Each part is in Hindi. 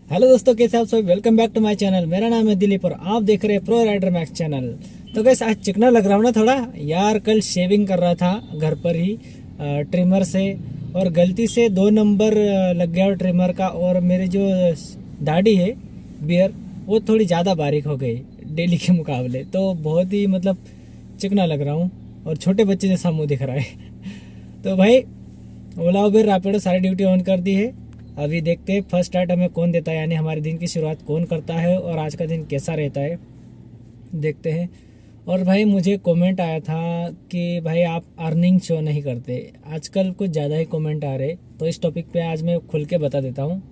हेलो दोस्तों, कैसे आप सब। Welcome back to my channel. मेरा नाम है दिलीप और आप देख रहे हैं प्रो राइडर मैक्स चैनल। तो कैसे आज चिकना लग रहा हूँ ना थोड़ा यार। कल शेविंग कर रहा था घर पर ही ट्रिमर से, और गलती से 2 नंबर लग गया ट्रिमर का, और मेरी जो दाढ़ी है बियर वो थोड़ी ज़्यादा बारीक हो गई डेली के मुकाबले। तो बहुत ही मतलब चिकना लग रहा हूँ और छोटे बच्चे जैसा मुँह दिख रहा है। तो भाई ओला उबेर रैपिडो सारी ड्यूटी ऑन कर दी है। अभी देखते हैं फर्स्ट स्टार्ट हमें कौन देता है, यानी हमारे दिन की शुरुआत कौन करता है और आज का दिन कैसा रहता है, देखते हैं। और भाई मुझे कमेंट आया था कि भाई आप अर्निंग शो नहीं करते। आजकल कुछ ज़्यादा ही कमेंट आ रहे, तो इस टॉपिक पे आज मैं खुल के बता देता हूँ।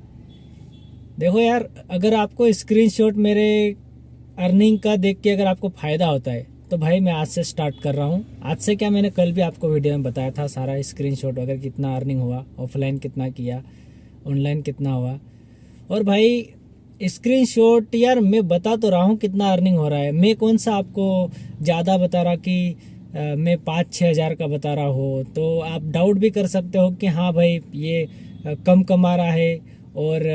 देखो यार, अगर आपको स्क्रीनशॉट मेरे अर्निंग का देख के अगर आपको फ़ायदा होता है तो भाई मैं आज से स्टार्ट कर रहा हूँ। आज से क्या, मैंने कल भी आपको वीडियो में बताया था सारा स्क्रीनशॉट वगैरह, कितना अर्निंग हुआ, ऑफलाइन कितना किया, ऑनलाइन कितना हुआ। और भाई स्क्रीनशॉट यार मैं बता तो रहा हूँ कितना अर्निंग हो रहा है। मैं कौन सा आपको ज़्यादा बता रहा कि मैं 5-6 हज़ार का बता रहा हो, तो आप डाउट भी कर सकते हो कि हाँ भाई ये कम कमा रहा है और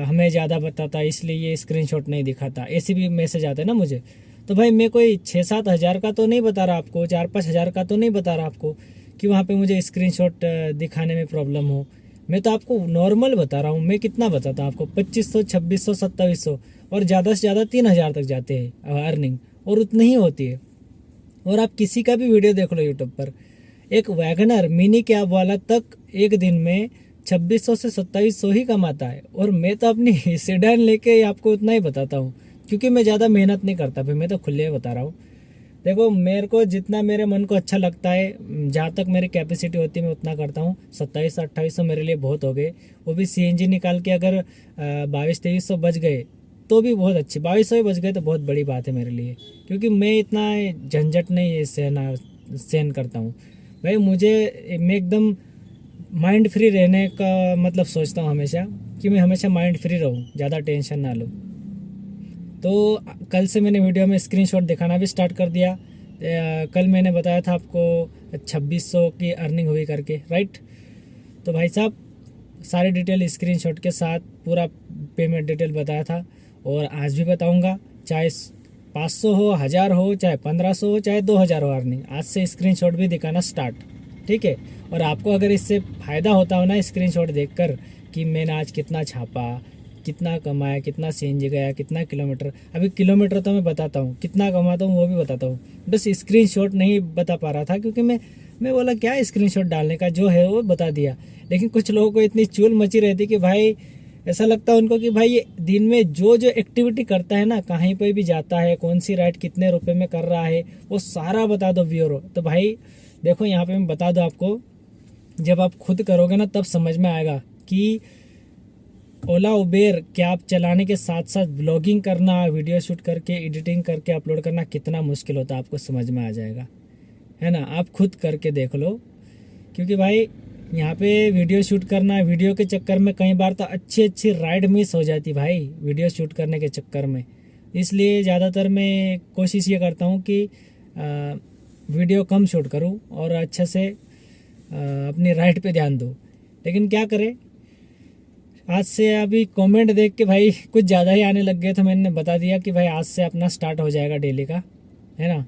हमें ज़्यादा बताता है इसलिए ये स्क्रीनशॉट नहीं दिखाता। ऐसे भी मैसेज आते हैं ना मुझे। तो भाई मैं कोई 6-7 हज़ार का तो नहीं बता रहा आपको, 4-5 हज़ार का तो नहीं बता रहा आपको कि वहाँ पे मुझे स्क्रीनशॉट दिखाने में प्रॉब्लम हो। मैं तो आपको नॉर्मल बता रहा हूँ। मैं कितना बताता हूँ आपको, 2500, 2600, 2700 और ज़्यादा से ज़्यादा 3000 तक जाते हैं अर्निंग, और उतनी ही होती है। और आप किसी का भी वीडियो देख लो यूट्यूब पर, एक वैगनर मिनी कैब वाला तक एक दिन में 2600 से 2700 ही कमाता है, और मैं तो अपनी सेडान लेके आपको उतना ही बताता हूँ क्योंकि मैं ज़्यादा मेहनत नहीं करता। फिर मैं तो खुले बता रहा हूँ। देखो मेरे को जितना मेरे मन को अच्छा लगता है, जहाँ तक मेरी कैपेसिटी होती है मैं उतना करता हूँ। 2700-2800 मेरे लिए बहुत हो गए। वो भी सीएनजी निकाल के अगर 2200-2300 बच गए तो भी बहुत अच्छी। 2200 ही बच गए तो बहुत बड़ी बात है मेरे लिए, क्योंकि मैं इतना झंझट नहीं सहन करता हूँ भाई। मैं एकदम माइंड फ्री रहने का मतलब सोचता हूँ हमेशा, कि मैं हमेशा माइंड फ्री रहूँ, ज़्यादा टेंशन ना लूँ। तो कल से मैंने वीडियो में स्क्रीनशॉट दिखाना भी स्टार्ट कर दिया। कल मैंने बताया था आपको 2600 की अर्निंग हुई करके, राइट। तो भाई साहब सारे डिटेल स्क्रीनशॉट के साथ पूरा पेमेंट डिटेल बताया था, और आज भी बताऊंगा। चाहे 500 हो, 1000 हो, चाहे 1500 हो, चाहे 2000 हो अर्निंग, आज से स्क्रीनशॉट भी दिखाना स्टार्ट, ठीक है। और आपको अगर इससे फ़ायदा होता हो ना स्क्रीनशॉट देखकर कि मैंने आज कितना छापा, कितना कमाया, कितना सीएनजी गया, कितना किलोमीटर। अभी किलोमीटर तो मैं बताता हूँ, कितना कमाता हूँ वो भी बताता हूँ। बस स्क्रीनशॉट नहीं बता पा रहा था क्योंकि मैं बोला क्या स्क्रीनशॉट डालने का, जो है वो बता दिया। लेकिन कुछ लोगों को इतनी चूल मची रहती कि भाई ऐसा लगता है उनको कि भाई ये दिन में जो जो एक्टिविटी करता है ना, कहीं पर भी जाता है, कौन सी राइड कितने रुपए में कर रहा है, वो सारा बता दो ब्यूरो। तो भाई देखो यहाँ पे मैं बता दूँ आपको, जब आप खुद करोगे ना तब समझ में आएगा कि ओला उबेर कैब चलाने के साथ साथ ब्लॉगिंग करना, वीडियो शूट करके एडिटिंग करके अपलोड करना कितना मुश्किल होता है। आपको समझ में आ जाएगा, है ना। आप खुद करके देख लो, क्योंकि भाई यहाँ पे वीडियो शूट करना, वीडियो के चक्कर में कई बार तो अच्छी अच्छी राइड मिस हो जाती भाई, वीडियो शूट करने के चक्कर में। इसलिए ज़्यादातर मैं कोशिश ये करता हूँ कि वीडियो कम शूट करूँ और अच्छे से अपनी राइड पे ध्यान दूँ। लेकिन क्या करें, आज से अभी कमेंट देख के भाई कुछ ज़्यादा ही आने लग गए, तो मैंने बता दिया कि भाई आज से अपना स्टार्ट हो जाएगा डेली का, है ना।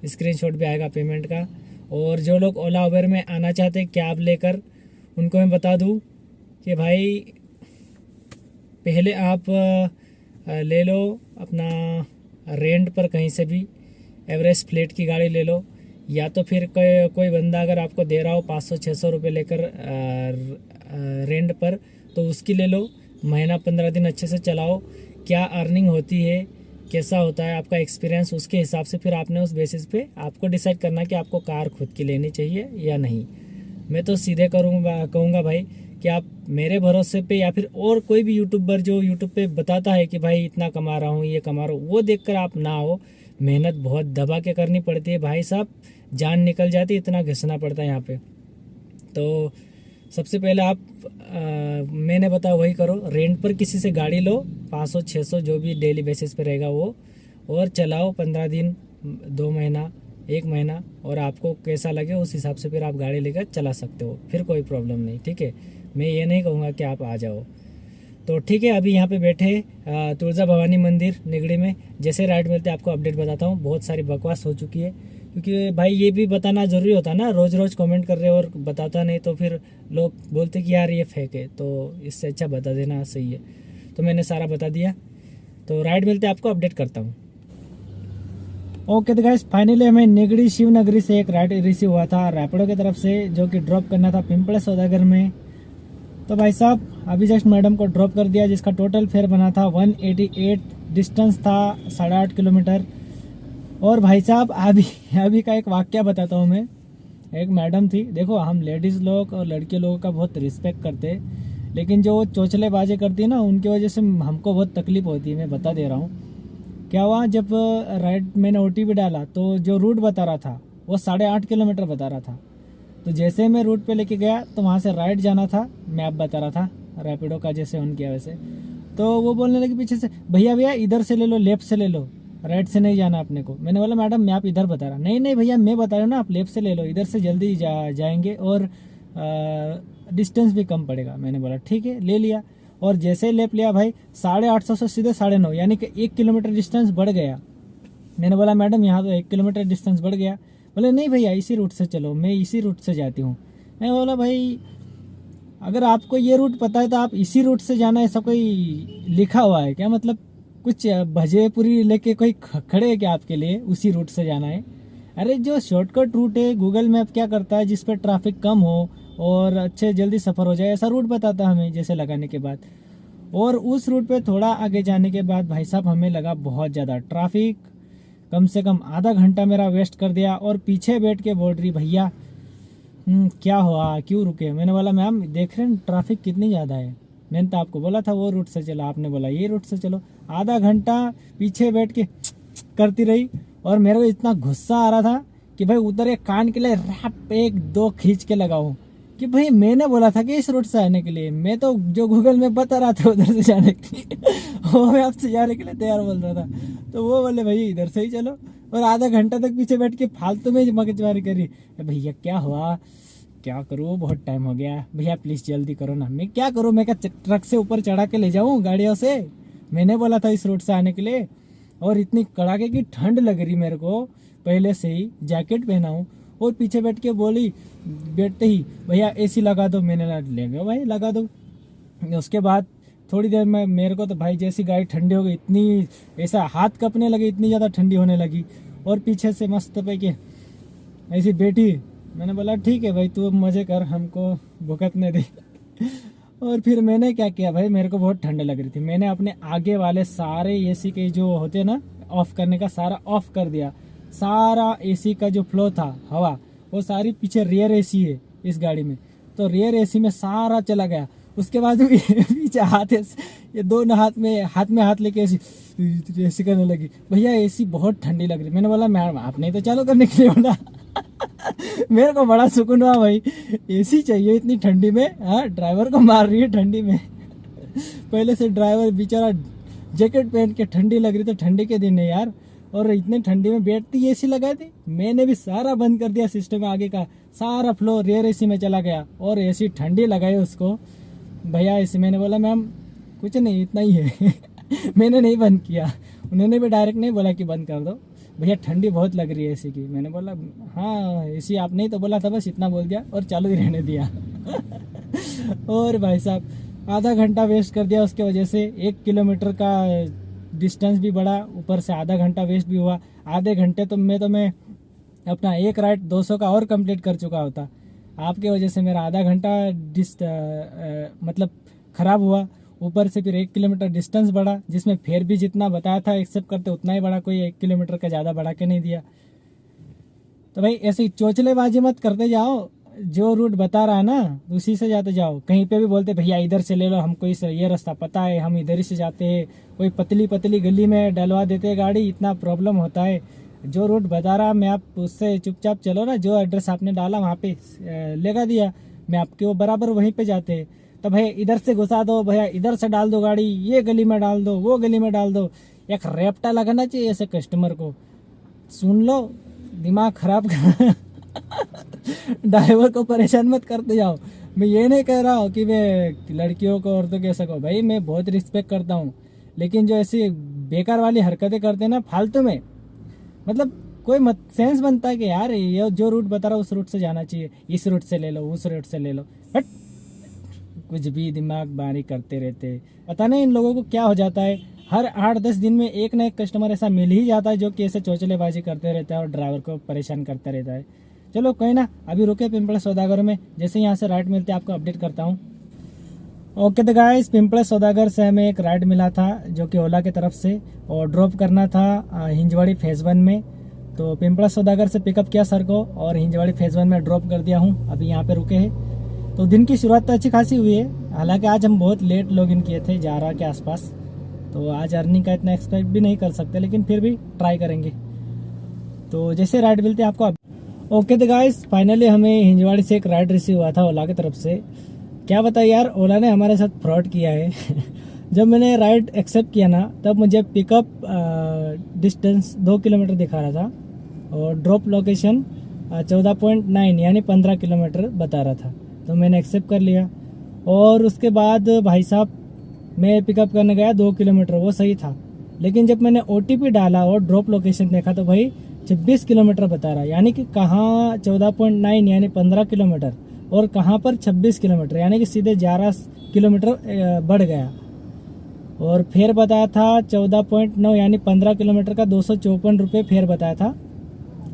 स्क्रीनशॉट भी आएगा पेमेंट का। और जो लोग ओला उबर में आना चाहते हैं कैब लेकर, उनको मैं बता दूं कि भाई पहले आप ले लो अपना रेंट पर कहीं से भी एवरेस्ट फ्लेट की गाड़ी ले लो, या तो फिर कोई बंदा अगर आपको दे रहा हो 500-600 रुपये लेकर रेंट पर, तो उसकी ले लो। महीना 15 दिन अच्छे से चलाओ, क्या अर्निंग होती है, कैसा होता है आपका एक्सपीरियंस, उसके हिसाब से फिर आपने उस बेसिस पे आपको डिसाइड करना कि आपको कार खुद की लेनी चाहिए या नहीं। मैं तो सीधे कहूँगा भाई कि आप मेरे भरोसे पे, या फिर और कोई भी यूट्यूबर जो यूट्यूब पे बताता है कि भाई इतना कमा रहा हूँ, ये कमा रहा हूँ, वो देखकर आप ना हो। मेहनत बहुत दबा के करनी पड़ती है भाई साहब, जान निकल जाती है, इतना घिसना पड़ता है यहाँ पे। तो सबसे पहले आप मैंने बताया वही करो, रेंट पर किसी से गाड़ी लो, 500-600 जो भी डेली बेसिस पे रहेगा वो, और चलाओ 15 दिन, 2 महीना, 1 महीना, और आपको कैसा लगे उस हिसाब से फिर आप गाड़ी लेकर चला सकते हो, फिर कोई प्रॉब्लम नहीं, ठीक है। मैं ये नहीं कहूँगा कि आप आ जाओ। तो ठीक है, अभी यहाँ पे बैठे तुलजा भवानी मंदिर निगड़ी में। जैसे राइड मिलते आपको अपडेट बताता हूँ। बहुत सारी बकवास हो चुकी है, क्योंकि भाई ये भी बताना ज़रूरी होता है ना, रोज़ रोज़ कमेंट कर रहे हो और बताता नहीं तो फिर लोग बोलते कि यार ये फेक है, तो इससे अच्छा बता देना सही है। तो मैंने सारा बता दिया। तो राइड मिलते आपको अपडेट करता हूँ। ओके तो गाइस, फाइनली हमें निगड़ी शिवनगरी से एक राइड रिसीव हुआ था रैपिडो की तरफ से, जो कि ड्रॉप करना था पिंपले सौदागर में। तो भाई साहब अभी जस्ट मैडम को ड्रॉप कर दिया, जिसका टोटल फेयर बना था 188, डिस्टेंस था 8.5 किलोमीटर। और भाई साहब अभी का एक वाक्य बताता हूँ मैं। एक मैडम थी, देखो हम लेडीज़ लोग और लड़के लोगों का बहुत रिस्पेक्ट करते हैं, लेकिन जो चोचलेबाजी करती है ना, उनकी वजह से हमको बहुत तकलीफ होती है। मैं बता दे रहा हूँ क्या हुआ। जब राइड मैंने OTP डाला तो जो रूट बता रहा था वो 8.5 किलोमीटर बता रहा था। तो जैसे मैं रूट पे लेके गया तो वहाँ से राइट जाना था, मैप बता रहा था रैपिडो का जैसे ऑन किया वैसे। तो वो बोलने लगे पीछे से, भैया भैया इधर से ले लो, लेफ्ट से ले लो, राइट से नहीं जाना अपने को। मैंने बोला मैडम मैप इधर बता रहा। नहीं नहीं भैया मैं बता रहा हूँ ना, आप लेफ्ट से ले लो, इधर से जल्दी जाएंगे और डिस्टेंस भी कम पड़ेगा। मैंने बोला ठीक है, ले लिया। और जैसे ही लेफ्ट लिया भाई 850 से सीधे 9.5, यानी कि 1 किलोमीटर डिस्टेंस बढ़ गया। मैंने बोला मैडम यहाँ तो 1 किलोमीटर डिस्टेंस बढ़ गया। बोले नहीं भैया इसी रूट से चलो, मैं इसी रूट से जाती हूँ। मैं बोला भाई अगर आपको ये रूट पता है तो आप इसी रूट से जाना, ऐसा कोई लिखा हुआ है क्या? मतलब कुछ भजेपुरी लेके कोई खड़े है क्या आपके लिए उसी रूट से जाना है? अरे जो शॉर्टकट रूट है गूगल मैप क्या करता है, जिस पे ट्रैफिक कम हो और अच्छे जल्दी सफ़र हो जाए, ऐसा रूट बताता है हमें जैसे लगाने के बाद। और उस रूट पे थोड़ा आगे जाने के बाद भाई साहब हमें लगा बहुत ज़्यादा ट्रैफिक, कम से कम आधा घंटा मेरा वेस्ट कर दिया। और पीछे बैठ के बोल रही भैया क्या हुआ क्यों रुके? मैंने बोला मैम देख रहे हैं ट्रैफिक कितनी ज़्यादा है, मैंने तो आपको बोला था वो रूट से चलो, आपने बोला ये रूट से चलो। आधा घंटा पीछे बैठ के करती रही और मेरे को इतना गुस्सा आ रहा था कि भाई उधर एक कान के लिए रैप 1-2 खींच के लगाऊं कि भाई मैंने बोला था कि इस रूट से आने के लिए, मैं तो जो गूगल में बता रहा था उधर से जाने के लिए वो मैं आपसे जाने के लिए तैयार बोल रहा था। तो वो बोले भैया इधर से ही चलो, और आधा घंटा तक पीछे बैठ के फालतू में मगजमारी करी। भैया क्या हुआ, क्या करूँ, बहुत टाइम हो गया, भैया प्लीज़ जल्दी करो ना। मैं क्या करूँ, मैं क्या ट्रक से ऊपर चढ़ा के ले जाऊँ गाड़ियों से? मैंने बोला था इस रूट से आने के लिए। और इतनी कड़ाके की ठंड लग रही मेरे को, पहले से ही जैकेट पहना हूँ। और पीछे बैठ के बोली बैठते ही भैया AC लगा दो। मैंने ले गया भाई लगा दो। उसके बाद थोड़ी देर में मेरे को तो भाई जैसी गाड़ी ठंडी हो गई, इतनी ऐसा हाथ कपने लगे, इतनी ज़्यादा ठंडी होने लगी। और पीछे से मस्त पे के ऐसी बैठी। मैंने बोला ठीक है भाई तू मज़े कर, हमको भुगतने दे। और फिर मैंने क्या किया भाई, मेरे को बहुत ठंड लग रही थी, मैंने अपने आगे वाले सारे AC के जो होते हैं ना ऑफ करने का, सारा ऑफ कर दिया। सारा AC का जो फ्लो था हवा, वो सारी पीछे रियर AC है इस गाड़ी में, तो रियर AC में सारा चला गया। उसके बाद पीछे हाथ ये दोनों हाथ में हाथ लेके ऐसी करने लगी। भैया AC बहुत ठंडी लग रही। मैंने बोला मैम आपने तो चालू करने के लिए बोला। मेरे को बड़ा सुकून हुआ भाई, AC चाहिए इतनी ठंडी में। हाँ ड्राइवर को मार रही है ठंडी में। पहले से ड्राइवर बेचारा जैकेट पहन के, ठंडी लग रही तो ठंडी के दिन है यार, और इतने ठंडी में बैठती AC लगा दी। मैंने भी सारा बंद कर दिया सिस्टम आगे का, सारा फ्लो रियर AC में चला गया और AC ठंडी लगाई उसको। भैया AC, मैंने बोला मैम कुछ नहीं इतना ही है। मैंने नहीं बंद किया, उन्होंने भी डायरेक्ट नहीं बोला कि बंद कर दो, भैया ठंडी बहुत लग रही है AC की। मैंने बोला हाँ AC आपने ही तो बोला था, बस इतना बोल दिया और चालू ही रहने दिया। और भाई साहब आधा घंटा वेस्ट कर दिया उसके वजह से। 1 किलोमीटर का डिस्टेंस भी बढ़ा, ऊपर से आधा घंटा वेस्ट भी हुआ। आधे घंटे तो मैं अपना एक राइड 200 का और कंप्लीट कर चुका होता। आपके वजह से मेरा आधा घंटा मतलब ख़राब हुआ। ऊपर से फिर 1 किलोमीटर डिस्टेंस बढ़ा, जिसमें फेयर भी जितना बताया था एक्सेप्ट करते उतना ही बढ़ा, कोई 1 किलोमीटर का ज़्यादा बढ़ा के नहीं दिया। तो भाई ऐसे चोचलेबाजी मत करते जाओ, जो रूट बता रहा है ना उसी से जाते जाओ। कहीं पे भी बोलते भैया इधर से ले लो, हमको ये रास्ता पता है, हम इधर ही से जाते हैं। कोई पतली पतली गली में डलवा देते हैं गाड़ी, इतना प्रॉब्लम होता है। जो रूट बता रहा मैं आप उससे चुपचाप चलो ना, जो एड्रेस आपने डाला वहाँ पे लगा दिया मैं आपके, वो बराबर वहीं पे जाते हैं। तो भैया इधर से घुसा दो, भैया इधर से डाल दो गाड़ी, ये गली में डाल दो, वो गली में डाल दो। एक रेपटा लगाना चाहिए ऐसे कस्टमर को। सुन लो दिमाग खराब कर ड्राइवर को परेशान मत करते जाओ। मैं ये नहीं कह रहा हूँ कि मैं लड़कियों को औरतों के ऐसा कहूँ, भाई मैं बहुत रिस्पेक्ट करता हूँ, लेकिन जो ऐसी बेकार वाली हरकतें करते हैं ना फालतू में, मतलब कोई मत सेंस बनता है कि यार ये जो रूट बता रहा उस रूट से जाना चाहिए, इस रूट से ले लो, उस रूट से ले लो, बट कुछ भी दिमाग बारी करते रहते। पता नहीं इन लोगों को क्या हो जाता है, हर 8-10 दिन में एक ना एक कस्टमर ऐसा मिल ही जाता है जो कि ऐसे चौचलेबाजी करते रहता है और ड्राइवर को परेशान करता रहता है। चलो कोई ना, अभी रुके पिंपला सौदागर में, जैसे यहाँ से राइट मिलते आपको अपडेट करता हूँ। ओके तो गाइस, पिंपला सौदागर से हमें एक राइड मिला था जो कि ओला की तरफ से, और ड्रॉप करना था हिंजवाड़ी फेज़ 1 में। तो पिंपला सौदागर से पिकअप किया सर को और हिंजवाड़ी फेज़ 1 में ड्रॉप कर दिया हूँ, अभी यहाँ पे रुके हैं। तो दिन की शुरुआत तो अच्छी खासी हुई है, हालांकि आज हम बहुत लेट लॉगिन किए थे 11 के आसपास, तो आज अर्निंग का इतना एक्सपेक्ट भी नहीं कर सकते, लेकिन फिर भी ट्राई करेंगे। तो जैसे राइड मिलते आपको ओके तो गाइस, फाइनली हमें हिंजवाड़ी से एक राइड रिसीव हुआ था ओला की तरफ से। क्या बताया यार, ओला ने हमारे साथ फ्रॉड किया है जब मैंने राइड एक्सेप्ट किया ना, तब मुझे पिकअप डिस्टेंस 2 किलोमीटर दिखा रहा था और ड्रॉप लोकेशन 14.9 यानी 15 किलोमीटर बता रहा था। तो मैंने एक्सेप्ट कर लिया, और उसके बाद भाई साहब मैं पिकअप करने गया 2 किलोमीटर, वो सही था, लेकिन जब मैंने OTP डाला और ड्रॉप लोकेशन देखा तो भाई 26 किलोमीटर बता रहा, यानी कि कहाँ 14.9 यानी 15 किलोमीटर और कहाँ पर 26 किलोमीटर, यानी कि सीधे 11 किलोमीटर बढ़ गया। और फेयर बताया था 14.9 यानी 15 किलोमीटर का 254 रुपये फेयर बताया था,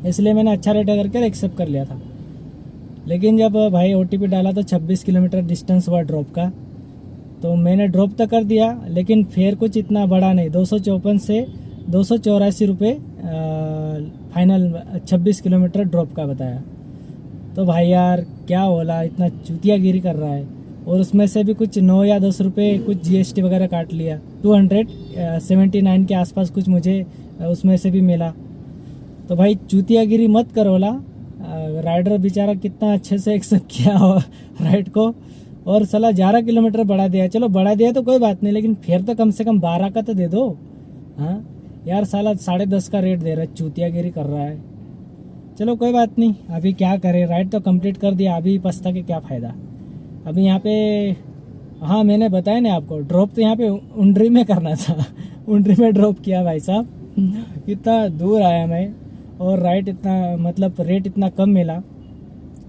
इसलिए मैंने अच्छा रेट करके एक्सेप्ट कर लिया था। लेकिन जब भाई OTP डाला तो 26 किलोमीटर डिस्टेंस हुआ ड्रॉप का, तो मैंने ड्रॉप तो कर दिया, लेकिन फेयर कुछ इतना बड़ा नहीं, 254 से 284 रुपये फाइनल 26 किलोमीटर ड्रॉप का बताया। तो भाई यार क्या ओला इतना चूतियागिरी कर रहा है, और उसमें से भी कुछ 9 या 10 रुपये कुछ GST वगैरह काट लिया, 279 के आसपास कुछ मुझे उसमें से भी मिला। तो भाई चूतियागिरी मत करो ओला, राइडर बेचारा कितना अच्छे से एक्सेप्ट किया हो राइड को, और साला 11 किलोमीटर बढ़ा दिया। चलो बढ़ा दिया तो कोई बात नहीं, लेकिन फिर तो कम से कम 12 का तो दे दो। हाँ यार, साला 10.5 का रेट दे रहा है, चूतियागिरी कर रहा है। चलो कोई बात नहीं, अभी क्या करें, राइड तो कंप्लीट कर दिया, अभी पछता के क्या फ़ायदा। अभी यहाँ पे हाँ मैंने बताया ना आपको, ड्रॉप तो यहाँ पे उंडरी में करना था उंडरी में ड्रॉप किया भाई साहब इतना दूर आया मैं, और राइड इतना मतलब रेट इतना कम मिला।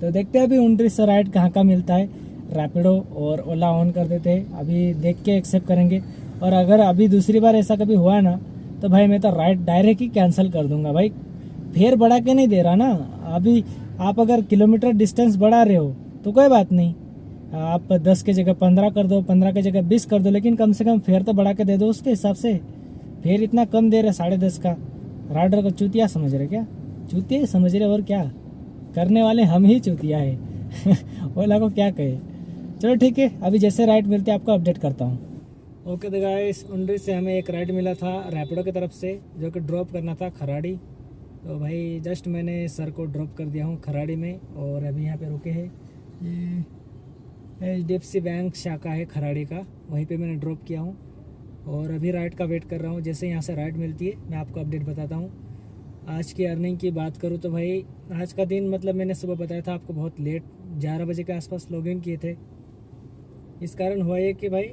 तो देखते हैं अभी उंडरी से राइड कहाँ का मिलता है। रैपिडो और ओला ऑन कर देते हैं, अभी देख के एक्सेप्ट करेंगे, और अगर अभी दूसरी बार ऐसा कभी हुआ ना तो भाई मैं तो राइड डायरेक्ट ही कैंसिल कर दूंगा। भाई फेयर बढ़ा के नहीं दे रहा ना, अभी आप अगर किलोमीटर डिस्टेंस बढ़ा रहे हो तो कोई बात नहीं, आप 10 की जगह 15 कर दो, 15 की जगह 20 कर दो, लेकिन कम से कम फेयर तो बढ़ा के दे दो उसके हिसाब से। फेयर इतना कम दे रहे 10.5 का, राइडर को चूतिया समझ रहे क्या? चूतिया समझ रहे, और क्या करने वाले हम ही चूतिया है ओला को क्या कहे। चलो ठीक है, अभी जैसे राइड मिलते हैं आपको अपडेट करता हूँ। ओके तो गाइस, उंडरी से हमें एक राइड मिला था रैपिडो की तरफ से, जो कि ड्रॉप करना था खराड़ी। तो भाई जस्ट मैंने सर को ड्रॉप कर दिया हूँ खराड़ी में, और अभी यहाँ पे रुके हैं, ये HDFC बैंक शाखा है खराड़ी का, वहीं पे मैंने ड्रॉप किया हूँ, और अभी राइड का वेट कर रहा हूँ। जैसे यहाँ से राइड मिलती है मैं आपको अपडेट बताता हूँ। आज की अर्निंग की बात करूँ तो भाई आज का दिन मतलब मैंने सुबह बताया था आपको बहुत लेट 11 बजे के आसपास लॉगिन किए थे। इस कारण हुआ है कि भाई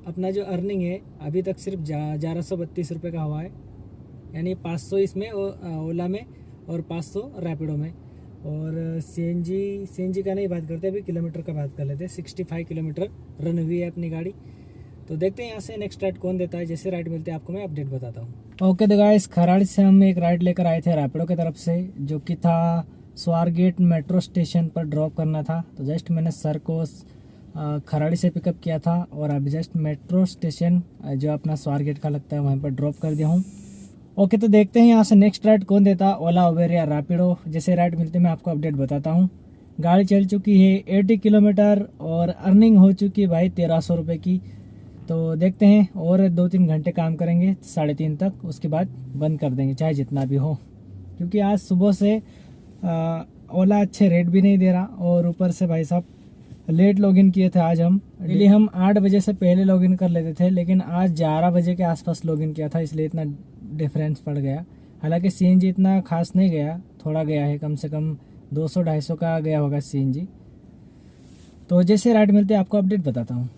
अपना जो अर्निंग है अभी तक सिर्फ 1132 रुपये का हुआ है, यानी 500 इसमें ओला में और 500 रैपिडो में। और CNG का नहीं बात करते, अभी किलोमीटर का बात कर लेते हैं। 65 किलोमीटर रन हुई है अपनी गाड़ी। तो देखते हैं यहाँ से नेक्स्ट राइड कौन देता है। जैसे राइड मिलते हैं आपको मैं अपडेट बताता हूँ। ओके तो गाइस, खराड़ी से हम एक राइड लेकर आए थे रैपिडो की तरफ से, जो कि था स्वारगेट मेट्रो स्टेशन पर ड्रॉप करना था। तो जस्ट मैंने सर को खराड़ी से पिकअप किया था, और अभी जस्ट मेट्रो स्टेशन जो अपना स्वारगेट का लगता है वहीं पर ड्रॉप कर दिया हूँ। ओके तो देखते हैं यहाँ से नेक्स्ट राइड कौन देता, ओला, उबेर या रैपिडो। जैसे राइड मिलते मैं आपको अपडेट बताता हूँ। गाड़ी चल चुकी है 80 किलोमीटर और अर्निंग हो चुकी है भाई 1300 रुपये की। तो देखते हैं, और 2-3 घंटे काम करेंगे 3:30 तक, उसके बाद बंद कर देंगे चाहे जितना भी हो, क्योंकि आज सुबह से ओला अच्छे रेट भी नहीं दे रहा, और ऊपर से भाई साहब लेट लॉगिन किए थे आज हम। डेली हम 8 बजे से पहले लॉगिन कर लेते थे, लेकिन आज 11 बजे के आसपास लॉगिन किया था, इसलिए इतना डिफरेंस पड़ गया। हालांकि सीएनजी इतना खास नहीं गया, थोड़ा गया है, कम से कम 200-250 का गया होगा सीएनजी। तो जैसे राइड मिलते हैं आपको अपडेट बताता हूँ।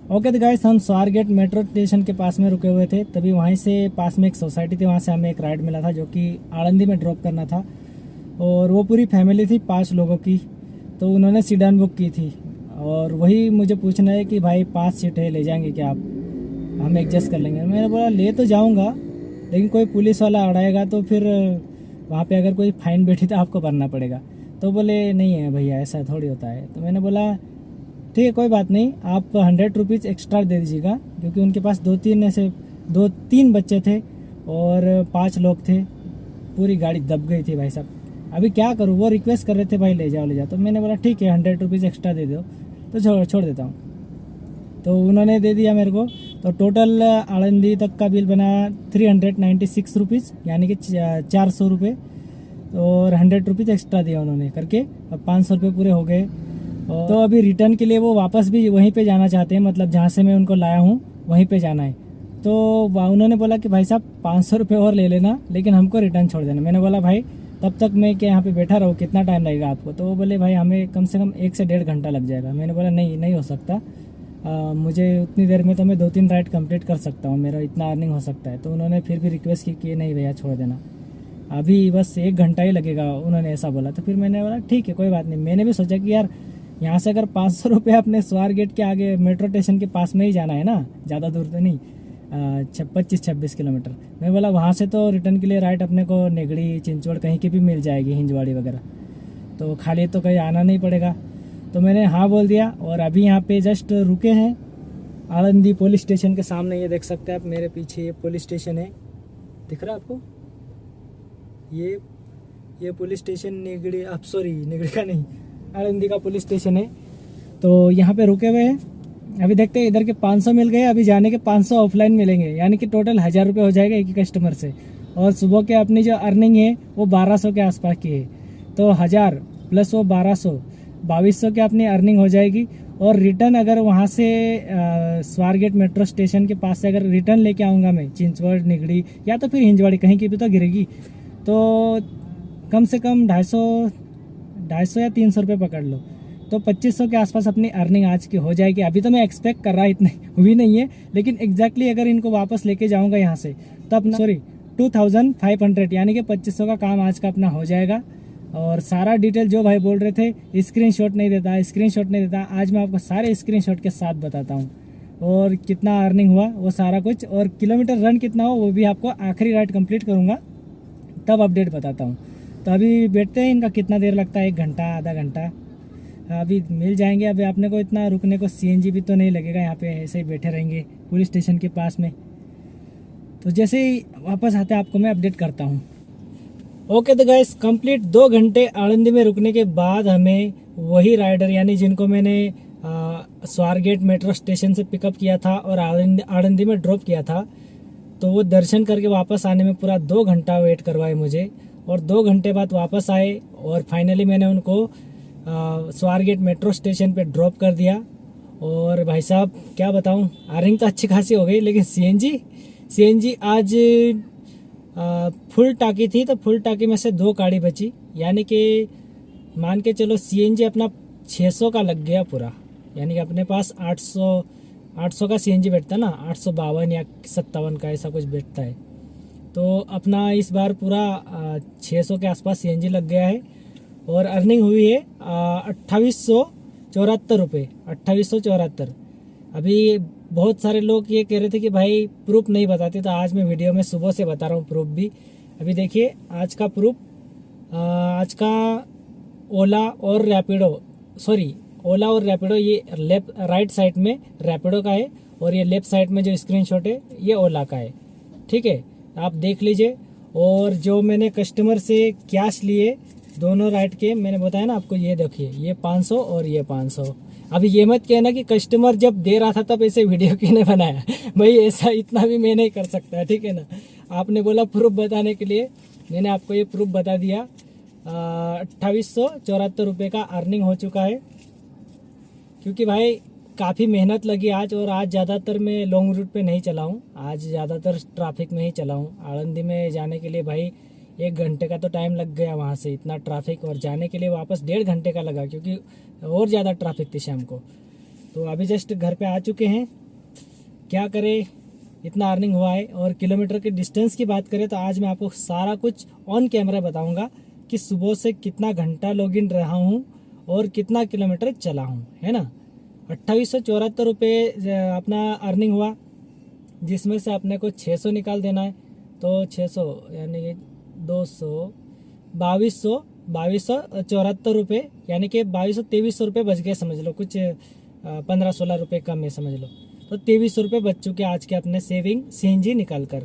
ओके तो गाइस, हम स्वारगेट मेट्रो स्टेशन के पास में रुके हुए थे, तभी वहीं से पास में एक सोसाइटी थी, वहाँ से हमें एक राइड मिला था जो कि आळंदी में ड्रॉप करना था। और वो पूरी फैमिली थी 5 लोगों की, तो उन्होंने सीडान बुक की थी। और वही मुझे पूछना है कि भाई 5 सीट है, ले जाएंगे क्या आप, हम एडजस्ट कर लेंगे। मैंने बोला ले तो जाऊँगा, लेकिन कोई पुलिस वाला अड़ाएगा तो फिर वहाँ पे अगर कोई फाइन बैठी तो आपको भरना पड़ेगा। तो बोले नहीं है भैया, ऐसा थोड़ी होता है। तो मैंने बोला ठीक है कोई बात नहीं, आप 100 रुपीज़ एक्स्ट्रा दे दीजिएगा, क्योंकि उनके पास 2-3 बच्चे थे और 5 लोग थे। पूरी गाड़ी दब गई थी भाई साहब। अभी क्या करूँ, वो रिक्वेस्ट कर रहे थे भाई ले जाओ ले जाओ। तो मैंने बोला ठीक है 100 रुपीज़ एक्स्ट्रा दे दो, तो छोड़ देता हूँ। तो उन्होंने दे दिया मेरे को। तो टोटल आळंदी तक का बिल बना 396 रुपीज़, यानी कि 400 रुपये, और 100 रुपीज़ एक्स्ट्रा दिया उन्होंने करके। अब 500 रुपये पूरे हो गए। और तो अभी रिटर्न के लिए वो वापस भी वहीं पे जाना चाहते हैं, मतलब जहाँ से मैं उनको लाया हूँ वहीं पे जाना है। तो उन्होंने बोला कि भाई साहब 500 रुपये और ले लेना, लेकिन हमको रिटर्न छोड़ देना। मैंने बोला भाई तब तक मैं क्या यहाँ पे बैठा रहूँ, कितना टाइम लगेगा आपको? तो वो बोले भाई हमें कम से कम 1 से 1.5 घंटा लग जाएगा। मैंने बोला नहीं हो सकता, मुझे उतनी देर में तो मैं 2-3 राइड कंप्लीट कर सकता हूँ, मेरा इतना अर्निंग हो सकता है। तो उन्होंने फिर भी रिक्वेस्ट की कि नहीं भैया छोड़ देना, अभी बस 1 घंटा ही लगेगा, उन्होंने ऐसा बोला। तो फिर मैंने बोला ठीक है कोई बात नहीं। मैंने भी सोचा कि यार यहाँ से अगर 500 रुपये अपने स्वारगेट के आगे मेट्रो स्टेशन के पास में ही जाना है ना, ज़्यादा दूर तो नहीं, 25-26 किलोमीटर। मैं बोला वहाँ से तो रिटर्न के लिए राइड अपने को नेगड़ी, चिंचवड़ कहीं की भी मिल जाएगी, हिंजवाड़ी वगैरह, तो खाली तो कहीं आना नहीं पड़ेगा। तो मैंने हाँ बोल दिया। और अभी यहाँ पे जस्ट रुके हैं आळंदी पुलिस स्टेशन के सामने। ये देख सकते हैं आप मेरे पीछे, ये पुलिस स्टेशन है, दिख रहा है आपको? ये पुलिस स्टेशन नेगड़ी, आप सॉरी नेगड़ी का नहीं, आळंदी का पुलिस स्टेशन है। तो यहाँ पे रुके हुए हैं। अभी देखते हैं, इधर के 500 मिल गए, अभी जाने के 500 ऑफलाइन मिलेंगे, यानी कि टोटल 1000 रुपये हो जाएगा एक ही कस्टमर से। और सुबह के अपनी जो अर्निंग है वो 1200 के आसपास की है। तो 1000 प्लस वो 1200, 2200 की अपनी अर्निंग हो जाएगी। और रिटर्न अगर वहाँ से स्वारगेट मेट्रो स्टेशन के पास से अगर रिटर्न लेके आऊँगा मैं, चिंचवड़, निगड़ी या तो फिर हिंजवाड़ी, कहीं की भी तो गिरेगी, तो कम से कम 250 या 300 रुपये पकड़ लो, तो 2500 के आसपास अपनी अर्निंग आज की हो जाएगी। अभी तो मैं एक्सपेक्ट कर रहा इतनी हुई नहीं है, लेकिन एग्जैक्टली अगर इनको वापस लेके जाऊंगा यहाँ से तो अपना 2500, यानी कि 2500 का काम आज का अपना हो जाएगा। और सारा डिटेल जो भाई बोल रहे थे स्क्रीनशॉट नहीं देता, आज मैं आपको सारे स्क्रीनशॉट के साथ बताता हूँ। और कितना अर्निंग हुआ वो सारा कुछ, और किलोमीटर रन कितना हो वो भी आपको आखिरी राइड कंप्लीट करूँगा तब अपडेट बताता हूँ। तो अभी बैठते हैं, इनका कितना देर लगता है, 1 घंटा, आधा घंटा, अभी मिल जाएंगे। अभी आपने को इतना रुकने को सीएनजी भी तो नहीं लगेगा, यहाँ पे ऐसे ही बैठे रहेंगे पुलिस स्टेशन के पास में। तो जैसे ही वापस आते आपको मैं अपडेट करता हूँ। ओके तो गाइस, कंप्लीट 2 घंटे आळंदी में रुकने के बाद हमें वही राइडर, यानी जिनको मैंने स्वारगेट मेट्रो स्टेशन से पिकअप किया था और आळंदी में ड्रॉप किया था, तो वो दर्शन करके वापस आने में पूरा 2 घंटा वेट करवाए मुझे। और 2 घंटे बाद वापस आए और फाइनली मैंने उनको स्वारगेट मेट्रो स्टेशन पे ड्रॉप कर दिया। और भाई साहब क्या बताऊं, अर्निंग तो अच्छी खासी हो गई, लेकिन सीएनजी आज फुल टाकी थी, तो फुल टाकी में से 2 गाड़ी बची, यानी कि मान के चलो सीएनजी अपना 600 का लग गया पूरा, यानी कि अपने पास 800 का सीएनजी बैठता ना, 852 या 57 का ऐसा कुछ बैठता है। तो अपना इस बार पूरा 600 के आसपास सीएनजी लग गया है। और अर्निंग हुई है 2874 रुपये, 2874। अभी बहुत सारे लोग ये कह रहे थे कि भाई प्रूफ नहीं बताते, तो आज मैं वीडियो में सुबह से बता रहा हूँ प्रूफ भी। अभी देखिए आज का प्रूफ, आज का ओला और रैपिडो, ये राइट साइड में रैपिडो का है और ये लेफ्ट साइड में जो स्क्रीनशॉट है ये ओला का है, ठीक है, आप देख लीजिए। और जो मैंने कस्टमर से कैश लिए दोनों राइड के, मैंने बताया ना आपको, ये देखिए ये 500 और ये 500। अभी ये मत कहना कि कस्टमर जब दे रहा था तब ऐसे वीडियो क्यों नहीं बनाया भाई, ऐसा इतना भी मैं नहीं कर सकता, ठीक है ना। आपने बोला प्रूफ बताने के लिए, मैंने आपको ये प्रूफ बता दिया। 2874 रुपये का अर्निंग हो चुका है, क्योंकि भाई काफ़ी मेहनत लगी आज। और आज ज़्यादातर मैं लॉन्ग रूट पे नहीं चला हूँ, आज ज़्यादातर ट्रैफिक में ही चला हूँ। आळंदी में जाने के लिए भाई 1 घंटे का तो टाइम लग गया वहाँ से, इतना ट्रैफिक, और जाने के लिए वापस 1.5 घंटे का लगा क्योंकि और ज़्यादा ट्रैफिक थी शाम को। तो अभी जस्ट घर पे आ चुके हैं, क्या करें, इतना अर्निंग हुआ है। और किलोमीटर के डिस्टेंस की बात करें तो आज मैं आपको सारा कुछ ऑन कैमरा बताऊंगा कि सुबह से कितना घंटा लॉगिन रहा हूँ और कितना किलोमीटर चला हूँ, है ना। 2874 रुपये अपना अर्निंग हुआ, जिसमें से अपने को 600 निकाल देना है। तो 600 यानी 200, 2274 रुपये, यानी कि 2200-2300 रुपये बच गए समझ लो, कुछ 15-16 रुपये कम है समझ लो। तो 2300 रुपये बच चुके आज के अपने सेविंग सीएनजी निकाल कर।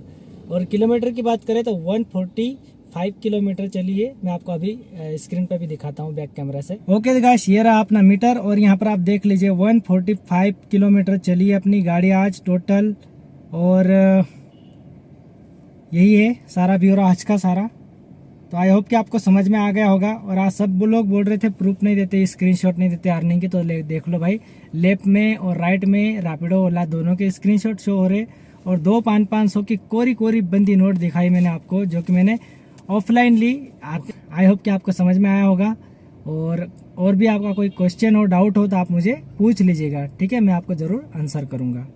और किलोमीटर की बात करें तो 145 किलोमीटर चली है। मैं आपको अभी स्क्रीन पे भी दिखाता हूँ बैक कैमरा से। ओके गाइस, ये रहा अपना मीटर और यहाँ पर आप देख लीजिए 145 किलोमीटर चली है अपनी गाड़ी आज टोटल। और यही है सारा ब्यौरा आज का सारा। तो आई होप कि आपको समझ में आ गया होगा। और आज सब लोग बोल रहे थे प्रूफ नहीं देते, स्क्रीनशॉट नहीं देते अर्निंग की, तो देख लो भाई, लेफ्ट में और राइट में रैपिडो ओला दोनों के स्क्रीनशॉट शो हो रहे। और 2 500 की कोरी कोरी बंदी नोट दिखाई मैंने आपको, जो कि मैंने ऑफलाइन ली। आई होप कि आपको समझ में आया होगा। और भी आपका कोई क्वेश्चन हो, डाउट हो तो आप मुझे पूछ लीजिएगा, ठीक है, मैं आपको ज़रूर आंसर करूँगा।